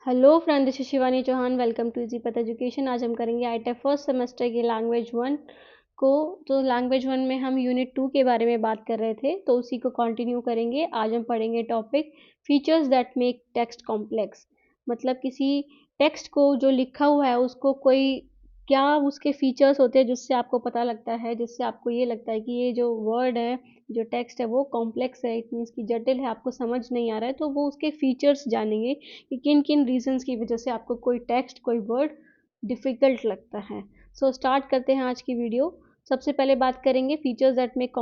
Hello friend, this is Shivani Chauhan. Welcome to easy path education. आज हम करेंगे आईटेप फर्स्ट सेमेस्टर की लैंग्वेज वन को। तो लैंग्वेज वन में हम यूनिट टू के बारे में बात कर रहे थे, तो उसी को कंटिन्यू करेंगे। आज हम पढ़ेंगे topic features that make text complex. मतलब किसी टेक्स्ट को जो लिखा हुआ है उसको कोई क्या उसके फीचर्स होते हैं जिससे आपको पता लगता है, जिससे आपको ये लगता है कि ये जो वर्ड है, जो टेक्स्ट है वो कॉम्प्लेक्स है, इट मीन्स की जटिल है, आपको समझ नहीं आ रहा है। तो वो उसके फीचर्स जानेंगे कि किन किन रीजंस की वजह से आपको कोई टेक्स्ट, कोई वर्ड डिफ़िकल्ट लगता है। सो स्टार्ट करते हैं आज की वीडियो। सबसे पहले बात करेंगे features that make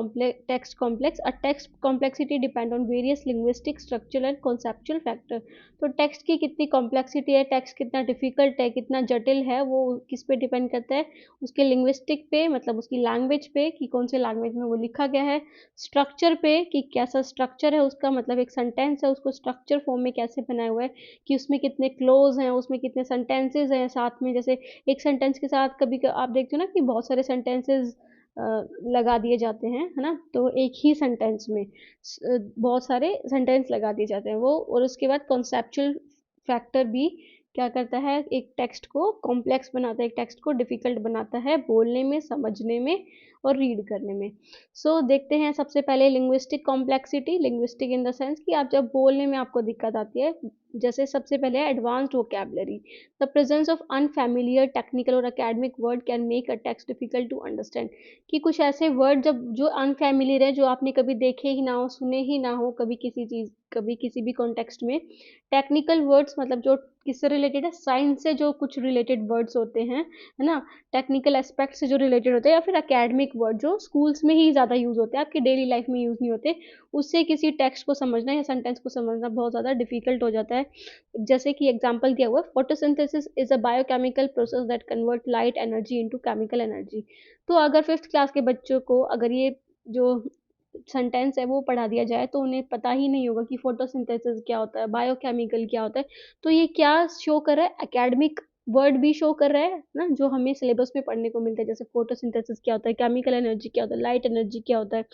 text complex. A text complexity depend on various linguistic, structural and conceptual factor. तो टेक्स्ट की कितनी कॉम्प्लेक्सिटी है, टेक्स्ट कितना डिफिकल्ट है, कितना जटिल है, वो किस पे डिपेंड करता है? उसके लिंग्विस्टिक पे, मतलब उसकी लैंग्वेज पे कि कौन से लैंग्वेज में वो लिखा गया है। स्ट्रक्चर पे कि कैसा स्ट्रक्चर है उसका, मतलब एक सेंटेंस है उसको स्ट्रक्चर फॉर्म में कैसे बनाया हुआ है, कि उसमें कितने क्लोज हैं, उसमें कितने सेंटेंसेस हैं साथ में। जैसे एक सेंटेंस के साथ कभी आप देखते हो ना कि बहुत सारे सेंटेंसेस लगा दिए जाते हैं, है ना? तो एक ही सेंटेंस में बहुत सारे सेंटेंस लगा दिए जाते हैं वो। और उसके बाद कॉन्सेप्चुअल फैक्टर भी क्या करता है, एक टेक्स्ट को कॉम्प्लेक्स बनाता है, एक टेक्स्ट को डिफिकल्ट बनाता है बोलने में, समझने में और रीड करने में। सो देखते हैं सबसे पहले linguistic complexity. Linguistic in the sense कि आप जब बोलने में आपको दिक्कत आती है, जैसे सबसे पहले advanced vocabulary. The presence of unfamiliar technical और academic word can make a text difficult to understand. कि कुछ ऐसे वर्ड जब जो अनफैमिलियर है, जो आपने कभी देखे ही ना हो, सुने ही ना हो कभी किसी चीज़, कभी किसी भी कॉन्टेक्स्ट में। टेक्निकल वर्ड्स मतलब जो किससे रिलेटेड है, साइंस से जो कुछ रिलेटेड वर्ड्स होते हैं, है ना? टेक्निकल एस्पेक्ट से जो रिलेटेड होते हैं, या फिर एकेडमिक वर्ड जो स्कूल्स में ही ज़्यादा यूज़ होते हैं, आपकी डेली लाइफ में यूज़ नहीं होते, उससे किसी टेक्स्ट को समझना या सेंटेंस को समझना बहुत ज़्यादा डिफिकल्ट हो जाता है। जैसे कि एग्जांपल दिया हुआ है, photosynthesis is a biochemical process that convert light energy into chemical energy. तो अगर फिफ्थ क्लास के बच्चों को अगर ये जो सेंटेंस है वो पढ़ा दिया जाए, तो उन्हें पता ही नहीं होगा कि फोटोसिंथेसिस क्या होता है, बायोकेमिकल क्या होता है। तो ये क्या शो कर रहा है, एकेडमिक वर्ड भी शो कर रहा है ना, जो हमें सिलेबस में पढ़ने को मिलता है। जैसे फोटोसिंथेसिस क्या होता है, केमिकल एनर्जी क्या होता है, लाइट एनर्जी क्या होता है।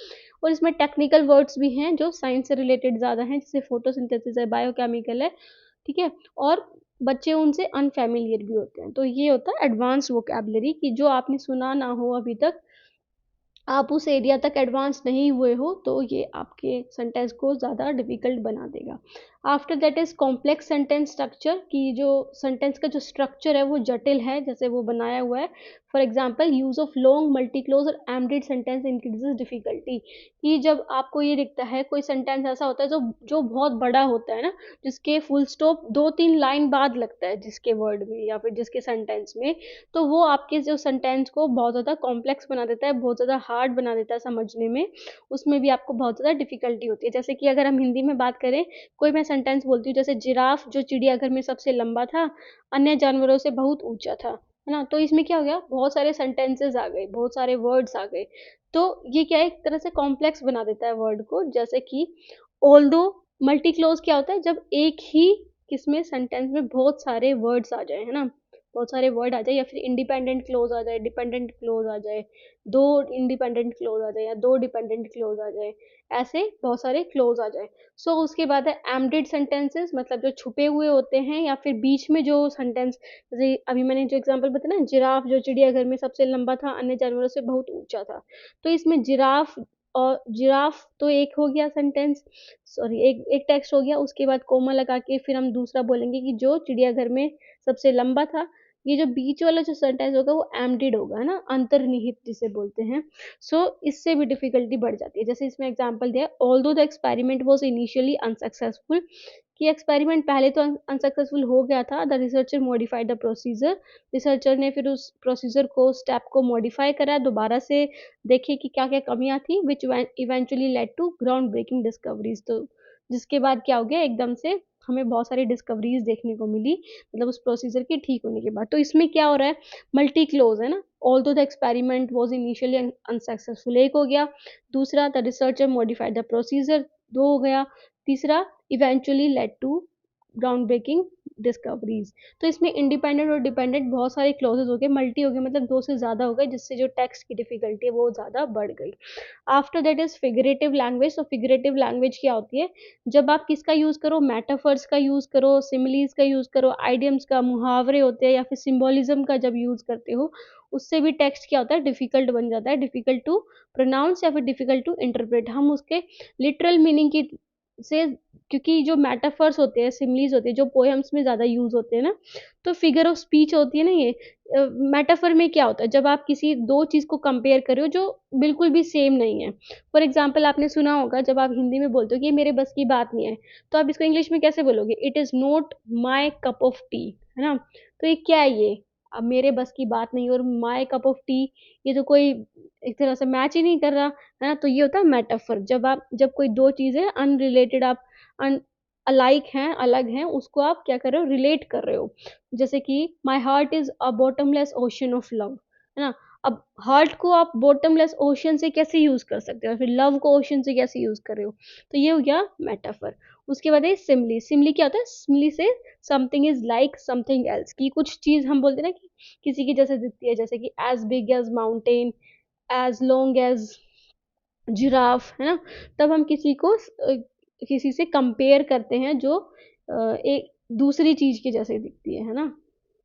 और इसमें टेक्निकल वर्ड्स भी हैं जो साइंस से रिलेटेड ज़्यादा हैं, जैसे फोटोसिंथेसिस है, बायोकेमिकल है, ठीक है? और बच्चे उनसे अनफैमिलियर भी होते हैं। तो ये होता है एडवांस वोकैबुलरी, कि जो आपने सुना ना हो अभी तक, आप उस एरिया तक एडवांस नहीं हुए हो, तो ये आपके सेंटेंस को ज़्यादा डिफिकल्ट बना देगा। After that is complex sentence structure, कि जो सेंटेंस का जो स्ट्रक्चर है वो जटिल है, जैसे वो बनाया हुआ है। For example, use of long multi close और एम्डेड सेंटेंस इंक्रीजेस डिफिकल्टी। कि जब आपको ये दिखता है कोई सेंटेंस ऐसा होता है जो जो बहुत बड़ा होता है ना, जिसके फुल स्टॉप 2-3 लाइन बाद लगता है, जिसके वर्ड में या फिर जिसके सेंटेंस में, तो वो आपके जो सेंटेंस को बहुत ज़्यादा कॉम्प्लेक्स बना देता है, बहुत ज़्यादा हार्ड बना देता है समझने में। उसमें भी आपको बहुत ज़्यादा डिफ़िकल्टी होती है। जैसे कि अगर हम हिंदी में बात करें, कोई मैं सेंटेंस बोलती हूँ, जैसे जिराफ जो चिड़ियाघर में सबसे लंबा था, अन्य जानवरों से बहुत ऊँचा था, है ना? तो इसमें क्या हो गया, बहुत सारे सेंटेंसेस आ गए, बहुत सारे वर्ड्स आ गए। तो ये क्या है, एक तरह से कॉम्प्लेक्स बना देता है वर्ड को। जैसे कि ऑल्दो मल्टी क्लॉज क्या होता है, जब एक ही किसमें सेंटेंस में बहुत सारे वर्ड्स आ जाए, है ना? बहुत सारे वर्ड आ जाए, या फिर इंडिपेंडेंट क्लोज आ जाए, डिपेंडेंट क्लोज आ जाए, 2 इंडिपेंडेंट क्लोज आ जाए या 2 डिपेंडेंट क्लोज आ जाए, ऐसे बहुत सारे क्लोज आ जाए। सो उसके बाद है एम्बेडेड सेंटेंसेस, मतलब जो छुपे हुए होते हैं, या फिर बीच में जो सेंटेंस, जैसे अभी मैंने जो एग्जांपल बताया ना, जिराफ जो चिड़ियाघर में सबसे लंबा था, अन्य जानवरों से बहुत ऊंचा था। तो इसमें जिराफ और जिराफ तो एक हो गया सेंटेंस, सॉरी एक एक टेक्स्ट हो गया। उसके बाद कोमा लगा के फिर हम दूसरा बोलेंगे कि जो चिड़ियाघर में सबसे लंबा था। ये जो बीच वाला जो सेंटेंस होगा वो एम्प्टीड होगा, है ना? अंतर्निहित जिसे बोलते हैं। सो इससे भी डिफिकल्टी बढ़ जाती है। जैसे इसमें एग्जांपल दिया है, although the experiment was initially unsuccessful. कि एक्सपेरिमेंट पहले तो अनसक्सेसफुल हो गया था, the researcher modified the procedure. Researcher ने फिर उस प्रोसीजर को, स्टेप को मॉडिफाई करा, दोबारा से देखे कि क्या क्या कमियां थी, which eventually led to ground breaking discoveries. तो जिसके बाद क्या हो गया, एकदम से हमें बहुत सारी डिस्कवरीज देखने को मिली, मतलब उस प्रोसीजर के ठीक होने के बाद। तो इसमें क्या हो रहा है, मल्टी क्लोज है ना। Although the experiment was initially unsuccessful, एक हो गया। दूसरा, the researcher modified the procedure, 2 हो गया। तीसरा, eventually led to ground breaking discoveries. तो इसमें इंडिपेंडेंट और डिपेंडेंट बहुत सारे क्लॉजेज हो गए, मल्टी हो गए, मतलब दो से ज़्यादा हो गए, जिससे जो टेक्स्ट की डिफिकल्टी है वो ज़्यादा बढ़ गई। After that is figurative language. तो फिगरेटिव लैंग्वेज क्या होती है? जब आप किसका यूज़ करो, मेटाफर्स का यूज़ करो, सिमिलीज का यूज़ करो, आइडियम्स का, मुहावरे होते हैं, या फिर सिम्बोलिज्म का जब यूज़ करते हो, उससे भी टेक्स्ट क्या होता है? डिफिकल्ट बन जाता है, डिफिकल्ट टू प्रोनाउंस या फिर डिफिकल्ट टू इंटरप्रेट। हम उसके लिटरल मीनिंग की से, क्योंकि जो मेटाफर्स होते हैं, सिमिलीज होते हैं, जो पोएम्स में ज़्यादा यूज़ होते हैं ना, तो फिगर ऑफ स्पीच होती है ना ये, मेटाफर में क्या होता है? जब आप किसी दो चीज़ को कंपेयर कर रहे हो जो बिल्कुल भी सेम नहीं है। फॉर एग्जाम्पल आपने सुना होगा, जब आप हिंदी में बोलते हो कि ये मेरे बस की बात नहीं है, तो आप इसको इंग्लिश में कैसे बोलोगे? It is not my cup of T, है ना? तो ये क्या है ये? अब मेरे बस की बात नहीं और माई कप ऑफ टी, ये तो कोई एक तरह से मैच ही नहीं कर रहा, है ना? तो ये होता है मेटाफर। जब कोई दो चीज़ें अनरिलेटेड, आप अन अलाइक हैं, अलग हैं, उसको आप क्या कर रहे हो? रिलेट कर रहे हो। जैसे कि my heart is a bottomless ocean of love, है ना? अब हार्ट को आप बॉटमलेस ओशन से कैसे यूज़ कर सकते हो, फिर लव को ओशन से कैसे यूज़ कर रहे हो? तो ये हो गया मेटाफर। उसके बाद है सिमिली। सिमिली क्या होता है? सिमिली से something is like something else, कि कुछ चीज़ हम बोलते हैं ना कि किसी की जैसे दिखती है, जैसे कि as big as mountain, as long as giraffe, है ना? तब हम किसी से कंपेयर करते हैं जो एक दूसरी चीज़ के जैसे दिखती है ना?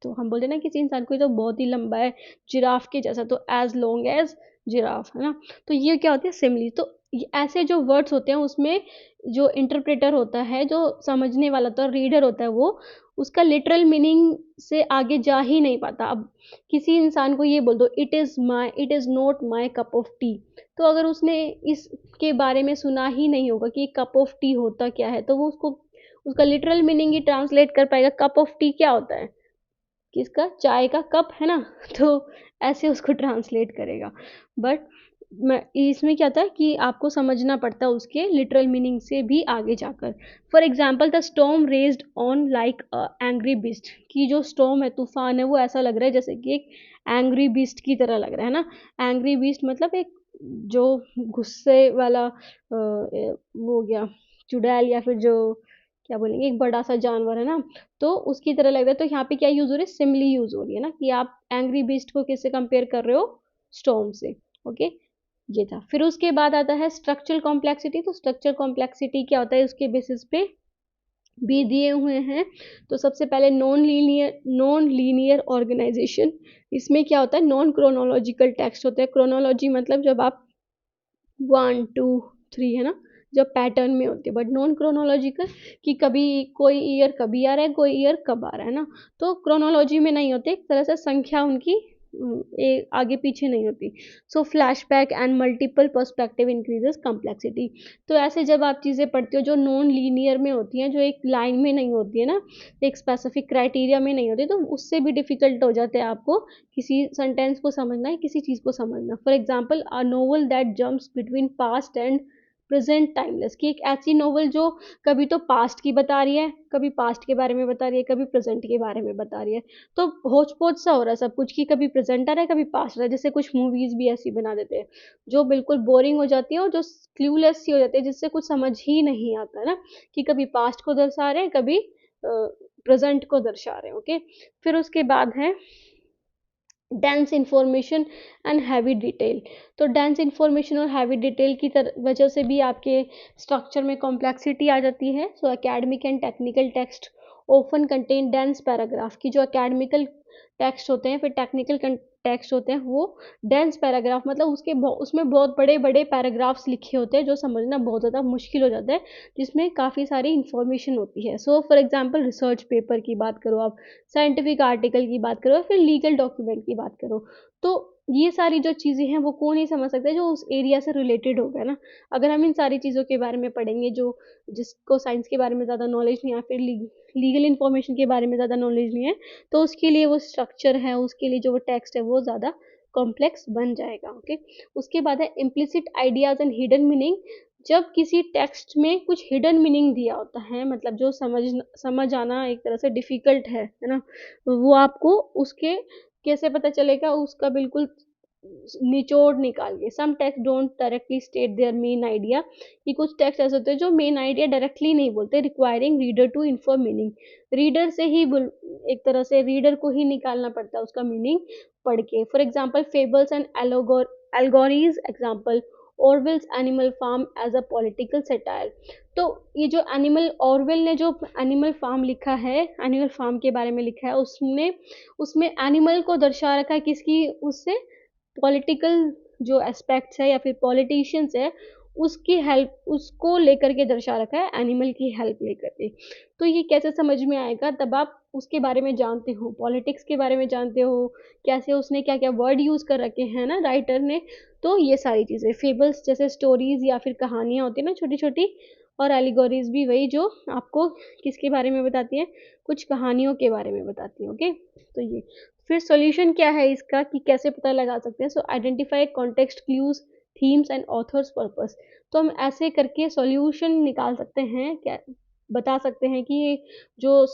तो हम बोलते हैं ना किसी इंसान को ये तो बहुत ही लंबा है, जिराफ के जैसा, तो एज़ लॉन्ग एज़ जिराफ, है ना? तो ये क्या होती है? सिमिली। तो ये ऐसे जो वर्ड्स होते हैं उसमें जो इंटरप्रेटर होता है, जो समझने वाला होता है, रीडर होता है, वो उसका लिटरल मीनिंग से आगे जा ही नहीं पाता। अब किसी इंसान को ये बोल दो, it is not my cup of T, तो अगर उसने इसके बारे में सुना ही नहीं होगा कि कप ऑफ टी होता क्या है, तो वो उसको उसका लिटरल मीनिंग ही ट्रांसलेट कर पाएगा। कप ऑफ टी क्या होता है? किसका? चाय का कप, है ना? तो ऐसे उसको ट्रांसलेट करेगा। बट मैं इसमें क्या था कि आपको समझना पड़ता है उसके लिटरल मीनिंग से भी आगे जाकर। For example, the storm raised on like angry beast, कि जो स्टॉर्म है, तूफान है, वो ऐसा लग रहा है जैसे कि एक एंग्री बीस्ट की तरह लग रहा है ना? एंग्री बीस्ट मतलब एक जो गुस्से वाला वो हो गया चुड़ैल, या फिर जो क्या बोलेंगे, एक बड़ा सा जानवर, है ना? तो उसकी तरह लग रहा है। तो यहाँ पे क्या यूज़ हो रही है? सिमिली यूज़ हो रही है ना, कि आप एंग्री बीस्ट को किससे कंपेयर कर रहे हो? स्टॉर्म से। ओके, ये था। फिर उसके बाद आता है स्ट्रक्चरल कॉम्प्लेक्सिटी। तो स्ट्रक्चरल कॉम्प्लेक्सिटी क्या होता है? उसके बेसिस पे भी दिए हुए हैं। तो सबसे पहले नॉन लीनियर ऑर्गेनाइजेशन। इसमें क्या होता है? नॉन क्रोनोलॉजिकल टेक्स्ट होते हैं। क्रोनोलॉजी मतलब जब आप 1 2 3, है ना, जब पैटर्न में होती है। बट नॉन क्रोनोलॉजिकल, कि कभी कोई ईयर कभी आ रहा है, कोई ईयर कब आ रहा है ना, तो क्रोनोलॉजी में नहीं होते, एक तरह से संख्या उनकी आगे पीछे नहीं होती। So flashback and multiple perspective increases complexity. तो ऐसे जब आप चीज़ें पढ़ते हो जो नॉन लीनियर में होती हैं, जो एक लाइन में नहीं होती है ना, एक स्पेसिफिक क्राइटेरिया में नहीं होती, तो उससे भी डिफिकल्ट हो जाते हैं आपको किसी सेंटेंस को समझना है, किसी चीज़ को समझना। For example, a novel that jumps between past and present timeless, कि एक ऐसी नोवेल जो कभी तो पास्ट की बता रही है, कभी पास्ट के बारे में बता रही है, कभी प्रेजेंट के बारे में बता रही है। तो होच पोच सा हो रहा है सब कुछ, कि कभी प्रेजेंट आ रहा है, कभी पास्ट आ रहा है। जैसे कुछ मूवीज भी ऐसी बना देते हैं जो बिल्कुल बोरिंग हो जाती है और जो क्लूलेस सी हो जाती है, जिससे कुछ समझ ही नहीं आता है ना, कि कभी पास्ट को दर्शा रहे हैं, कभी प्रेजेंट को दर्शा रहे हैं। ओके, फिर उसके बाद है dense information and heavy detail. तो डेंस इंफॉर्मेशन और हैवी डिटेल की वजह से भी आपके स्ट्रक्चर में कॉम्प्लेक्सिटी आ जाती है। So academic and technical text often contain dense paragraph, की जो एकेडमिकल टेक्स्ट होते हैं, फिर टेक्निकल टेक्स्ट होते हैं, वो डेंस पैराग्राफ मतलब उसमें बहुत बड़े बड़े पैराग्राफ्स लिखे होते हैं, जो समझना बहुत ज़्यादा मुश्किल हो जाता है, जिसमें काफ़ी सारी इन्फॉर्मेशन होती है। So for example, research paper की बात करो आप, साइंटिफिक आर्टिकल की बात करो, फिर लीगल डॉक्यूमेंट की बात करो, तो ये सारी जो चीज़ें हैं वो कौन ही समझ सकता है? जो उस एरिया से रिलेटेड हो गया ना। अगर हम इन सारी चीज़ों के बारे में पढ़ेंगे, जो जिसको साइंस के बारे में ज़्यादा नॉलेज नहीं है, फिर लीगल इन्फॉर्मेशन के बारे में ज़्यादा नॉलेज नहीं है, तो उसके लिए वो स्ट्रक्चर है, उसके लिए जो वो टेक्स्ट है, वो ज़्यादा कॉम्प्लेक्स बन जाएगा। ओके, उसके बाद है implicit ideas and hidden meaning. जब किसी टेक्स्ट में कुछ हिडन मीनिंग दिया होता है, मतलब जो समझ आना एक तरह से डिफ़िकल्ट है ना, वो आपको उसके कैसे पता चलेगा? उसका बिल्कुल निचोड़ निकाल के, some text don't directly state their main idea, कि कुछ टेक्स्ट ऐसे होते हैं जो मेन आइडिया डायरेक्टली नहीं बोलते, requiring reader to inform meaning, reader से ही एक तरह से रीडर को ही निकालना पड़ता है उसका मीनिंग पढ़ के। For example fables and allegories example, Orwell's Animal Farm as a political satire. तो ये जो एनिमल, ऑरवेल ने जो एनिमल फार्म लिखा है, एनिमल फार्म के बारे में लिखा है, उसने उसमें एनिमल को दर्शा रखा है किसकी, उससे पॉलिटिकल जो एस्पेक्ट्स है या फिर पॉलिटिशियंस है उसकी हेल्प, उसको लेकर के दर्शा रखा है, एनिमल की हेल्प लेकर के। तो ये कैसे समझ में आएगा, तब आप उसके बारे में जानते हो, पॉलिटिक्स के बारे में जानते हो, कैसे उसने क्या क्या वर्ड यूज कर रखे हैं ना राइटर ने। तो ये सारी चीजें, फेबल्स जैसे स्टोरीज या फिर कहानियां होती है ना छोटी छोटी, और एलिगोरीज भी वही जो आपको किसके बारे में बताती हैं, कुछ कहानियों के बारे में बताती हैं। ओके, तो ये फिर सॉल्यूशन क्या है इसका, कि कैसे पता लगा सकते हैं। सो identify context clues, themes and authors purpose. तो हम ऐसे करके सॉल्यूशन निकाल सकते हैं, क्या बता सकते हैं कि ये जो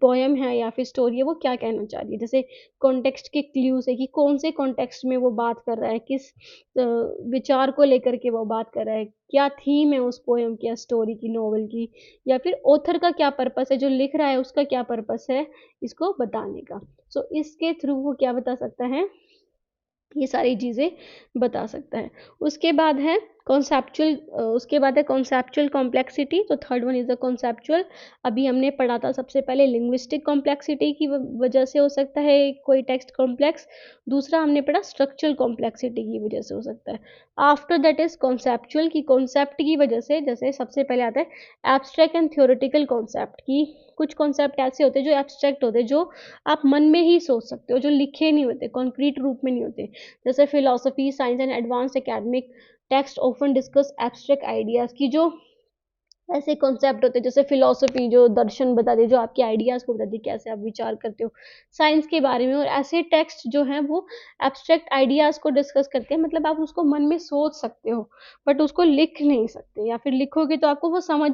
पोयम है या फिर स्टोरी है वो क्या कहना चाह रही है। जैसे कॉन्टेक्स्ट के क्लूज है कि कौन से कॉन्टेक्स्ट में वो बात कर रहा है, किस विचार को लेकर के वो बात कर रहा है, क्या थीम है उस पोयम की या स्टोरी की, नोवेल की, या फिर ऑथर का क्या पर्पस है, जो लिख रहा है उसका क्या पर्पस है इसको बताने का। सो इसके थ्रू वो क्या बता सकता है, ये सारी चीज़ें बता सकता है। उसके बाद है कॉन्सेप्चुअल, उसके बाद है कॉन्सेप्चुअल कॉम्प्लेक्सिटी। तो third one is the conceptual. अभी हमने पढ़ा था सबसे पहले लिंग्विस्टिक कॉम्प्लेक्सिटी की वजह से हो सकता है कोई टेक्स्ट कॉम्प्लेक्स, दूसरा हमने पढ़ा स्ट्रक्चरल कॉम्प्लेक्सिटी की वजह से हो सकता है। आफ्टर दैट इज कॉन्सेप्चुअल की कॉन्सेप्ट की वजह से, जैसे सबसे पहले आता है एब्स्ट्रैक्ट एंड थ्योरेटिकल कॉन्सेप्ट की, कुछ कॉन्सेप्ट ऐसे होते हैं जो एब्स्ट्रैक्ट होते हैं, जो आप मन में ही सोच सकते हो, जो लिखे नहीं होते, कॉन्क्रीट रूप में नहीं होते। जैसे philosophy, science and advanced academic text often discuss abstract ideas की, जो ऐसे कॉन्सेप्ट होते हैं, जैसे फिलोसफी जो दर्शन बताती है, जो आपके आइडियाज को बताती है, कैसे आप विचार करते हो साइंस के बारे में, और ऐसे टेक्स्ट जो हैं वो एब्स्ट्रैक्ट आइडियाज को डिस्कस करते हैं, मतलब आप उसको मन में सोच सकते हो बट उसको लिख नहीं सकते, या फिर लिखोगे तो आपको वो समझ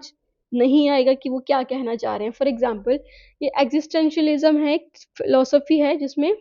नहीं आएगा कि वो क्या कहना चाह रहे हैं। फॉर एग्जाम्पल ये एग्जिस्टेंशियलिज्म है, एक फिलोसफी है जिसमें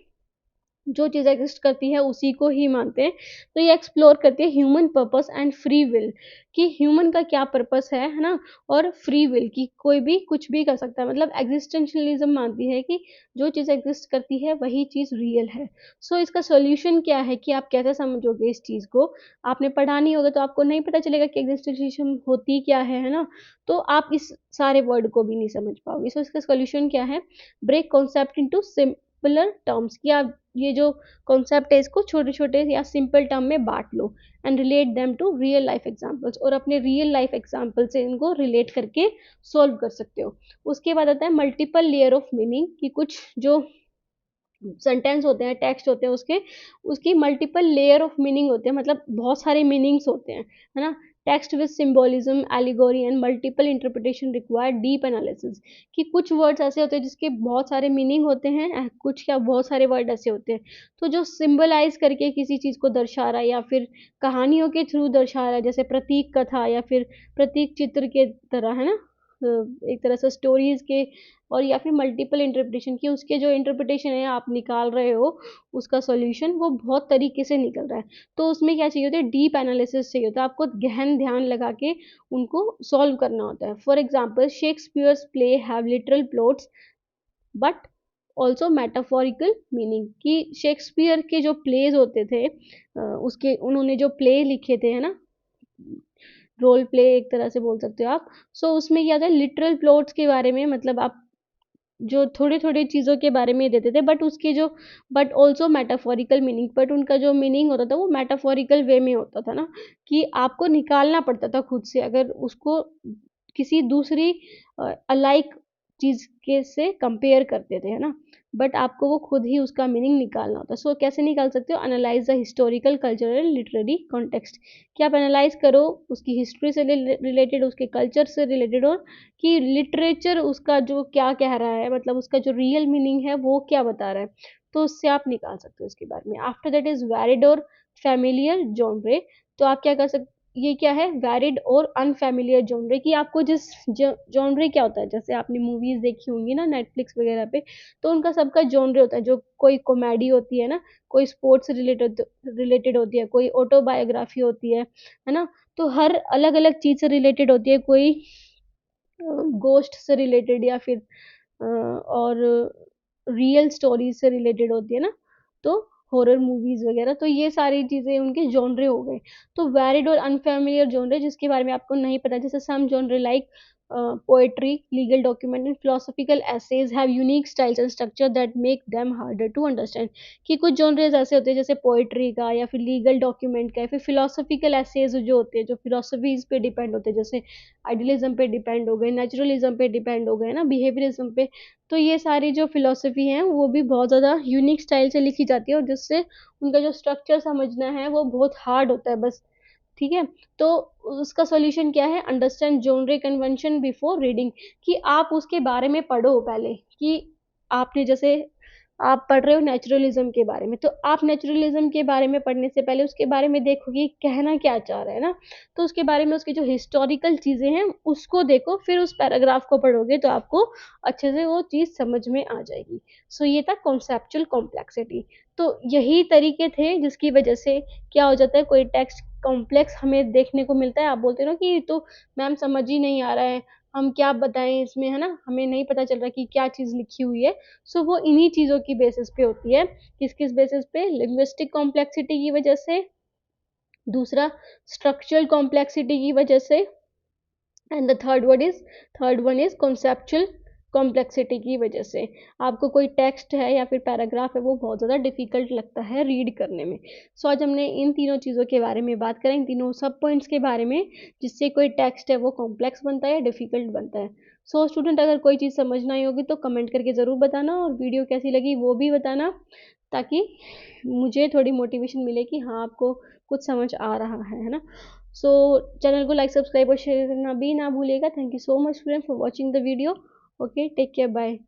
जो चीज़ एग्जिस्ट करती है उसी को ही मानते हैं। तो ये एक्सप्लोर करती है human purpose and free will, कि ह्यूमन का क्या पर्पस है ना, और फ्री विल की कोई भी कुछ भी कर सकता है। मतलब एग्जिस्टेंशियलिज्म मानती है कि जो चीज़ एग्जिस्ट करती है वही चीज़ रियल है। सो इसका सॉल्यूशन क्या है, कि आप कैसे समझोगे इस चीज़ को, आपने पढ़ा नहीं होगा तो आपको नहीं पता चलेगा कि एग्जिस्टेंशियलिज्म होती क्या है ना, तो आप इस सारे वर्ड को भी नहीं समझ पाओगे। सो इसका सॉल्यूशन क्या है, break concept into simpler terms, कि आप ये जो कॉन्सेप्ट है इसको छोटे छोटे या सिंपल टर्म में बांट लो, and relate them to real life examples, और अपने रियल लाइफ एग्जांपल से इनको रिलेट करके सॉल्व कर सकते हो। उसके बाद आता है मल्टीपल लेयर ऑफ मीनिंग, कि कुछ जो सेंटेंस होते हैं, टेक्स्ट होते हैं, उसकी मल्टीपल लेयर ऑफ मीनिंग होते हैं, मतलब बहुत सारे मीनिंग्स होते हैं, है ना। Text with symbolism, allegory and multiple interpretation require deep analysis, कि कुछ वर्ड्स ऐसे होते हैं जिसके बहुत सारे मीनिंग होते हैं, कुछ क्या बहुत सारे वर्ड ऐसे होते हैं तो जो सिंबलाइज करके किसी चीज़ को दर्शा रहा है या फिर कहानियों के थ्रू दर्शा रहा है, जैसे प्रतीक कथा या फिर प्रतीक चित्र के तरह, है ना, एक तरह से स्टोरीज के, और या फिर मल्टीपल इंटरप्रिटेशन की, उसके जो इंटरप्रिटेशन है आप निकाल रहे हो, उसका सॉल्यूशन वो बहुत तरीके से निकल रहा है। तो उसमें क्या चाहिए होता है, डीप एनालिसिस चाहिए होता है, आपको गहन ध्यान लगा के उनको सॉल्व करना होता है। For example Shakespeare's play have literal plots but also metaphorical meaning, कि शेक्सपियर के जो प्लेज होते थे, उसके उन्होंने जो प्ले लिखे थे, है ना, रोल प्ले एक तरह से बोल सकते हो आप। सो उसमें क्या था, लिटरल प्लॉट्स के बारे में, मतलब आप जो थोड़े थोड़े चीज़ों के बारे में देते थे, बट उसके जो but also metaphorical meaning, but उनका जो मीनिंग होता था वो मेटाफोरिकल वे में होता था ना, कि आपको निकालना पड़ता था खुद से, अगर उसको किसी दूसरी अलाइक चीज़ के से कंपेयर करते थे, है ना, बट आपको वो खुद ही उसका मीनिंग निकालना होता है। सो कैसे निकाल सकते हो, analyse the historical cultural literary context, कि आप एनालाइज करो उसकी हिस्ट्री से रिलेटेड, उसके कल्चर से रिलेटेड, और कि लिटरेचर उसका जो क्या कह रहा है, मतलब उसका जो रियल मीनिंग है वो क्या बता रहा है, तो उससे आप निकाल सकते हो इसके बारे में। आफ्टर दैट इज वैलिड और फैमिलियर जॉनरे, तो आप क्या कर सकते ये क्या है, वैरिड और अनफैमिलियर जॉनरे, कि आपको जिस जॉनरे क्या होता है, जैसे आपने मूवीज देखी होंगी ना नेटफ्लिक्स वगैरह पे, तो उनका सबका जॉनरे होता है, जो कोई कॉमेडी होती है ना, कोई स्पोर्ट्स रिलेटेड रिलेटेड होती है, कोई ऑटोबायोग्राफी होती है ना, तो हर अलग अलग चीज से रिलेटेड होती है, कोई गोस्ट से रिलेटेड या फिर और रियल स्टोरीज से रिलेटेड होती है ना, तो हॉरर मूवीज वगैरह, तो ये सारी चीजें उनके जॉनरे हो गए। तो वैरिड और अनफेमिलियर जॉनरे जिसके बारे में आपको नहीं पता, जैसे some genre like poetry, legal document and philosophical essays have unique styles and structure that make them harder to understand. कि कुछ जॉनरेज ऐसे होते हैं जैसे पोएट्री का या फिर लीगल डॉक्यूमेंट का या फिर फिलोसॉफिकल एसेज जो होते हैं, जो फिलोसफीज पे डिपेंड होते हैं, जैसे आइडियलिज्म पे डिपेंड हो गए, नेचुरलिज्म पे डिपेंड हो गए ना, बिहेवियरिज्म पे। तो ये सारी जो फिलोसफी है वो भी बहुत ज़्यादा यूनिक स्टाइल से लिखी जाती है, और जिससे उनका जो स्ट्रक्चर समझना है वो बहुत हार्ड होता है बस। ठीक है, तो उसका सॉल्यूशन क्या है, understand genre convention before reading, कि आप उसके बारे में पढ़ो पहले, कि आपने जैसे आप पढ़ रहे हो नेचुरलिज्म के बारे में, तो आप नेचुरलिज्म के बारे में पढ़ने से पहले उसके बारे में देखो कि कहना क्या चाह रहा है ना, तो उसके बारे में उसकी जो हिस्टोरिकल चीज़ें हैं उसको देखो, फिर उस पैराग्राफ को पढ़ोगे तो आपको अच्छे से वो चीज़ समझ में आ जाएगी। सो ये था कॉन्सेप्चुअल कॉम्प्लेक्सिटी। तो यही तरीके थे जिसकी वजह से क्या हो जाता है, कोई टेक्स्ट कॉम्प्लेक्स हमें देखने को मिलता है, आप बोलते हो ना कि ये तो मैम समझ ही नहीं आ रहा है, हम क्या बताएं इसमें, है ना, हमें नहीं पता चल रहा कि क्या चीज़ लिखी हुई है। सो वो इन्हीं चीज़ों की बेसिस पे होती है, किस किस बेसिस पे, लिंग्विस्टिक कॉम्प्लेक्सिटी की वजह से, दूसरा स्ट्रक्चरल कॉम्प्लेक्सिटी की वजह से, and the third one is conceptual complexity की वजह से। आपको कोई टेक्स्ट है या फिर पैराग्राफ है वो बहुत ज़्यादा डिफिकल्ट लगता है रीड करने में। सो आज हमने इन तीनों चीज़ों के बारे में बात करें, इन तीनों सब पॉइंट्स के बारे में, जिससे कोई टेक्स्ट है वो कॉम्प्लेक्स बनता है या डिफिकल्ट बनता है। सो स्टूडेंट, अगर कोई चीज़ समझ ना आई होगी तो कमेंट करके ज़रूर बताना, और वीडियो कैसी लगी वो भी बताना, ताकि मुझे थोड़ी मोटिवेशन मिले कि हाँ आपको कुछ समझ आ रहा है ना। सो चैनल को लाइक, सब्सक्राइब और शेयर करना भी ना भूलिएगा। Thank you so much student for watching the video. Okay, take care, bye.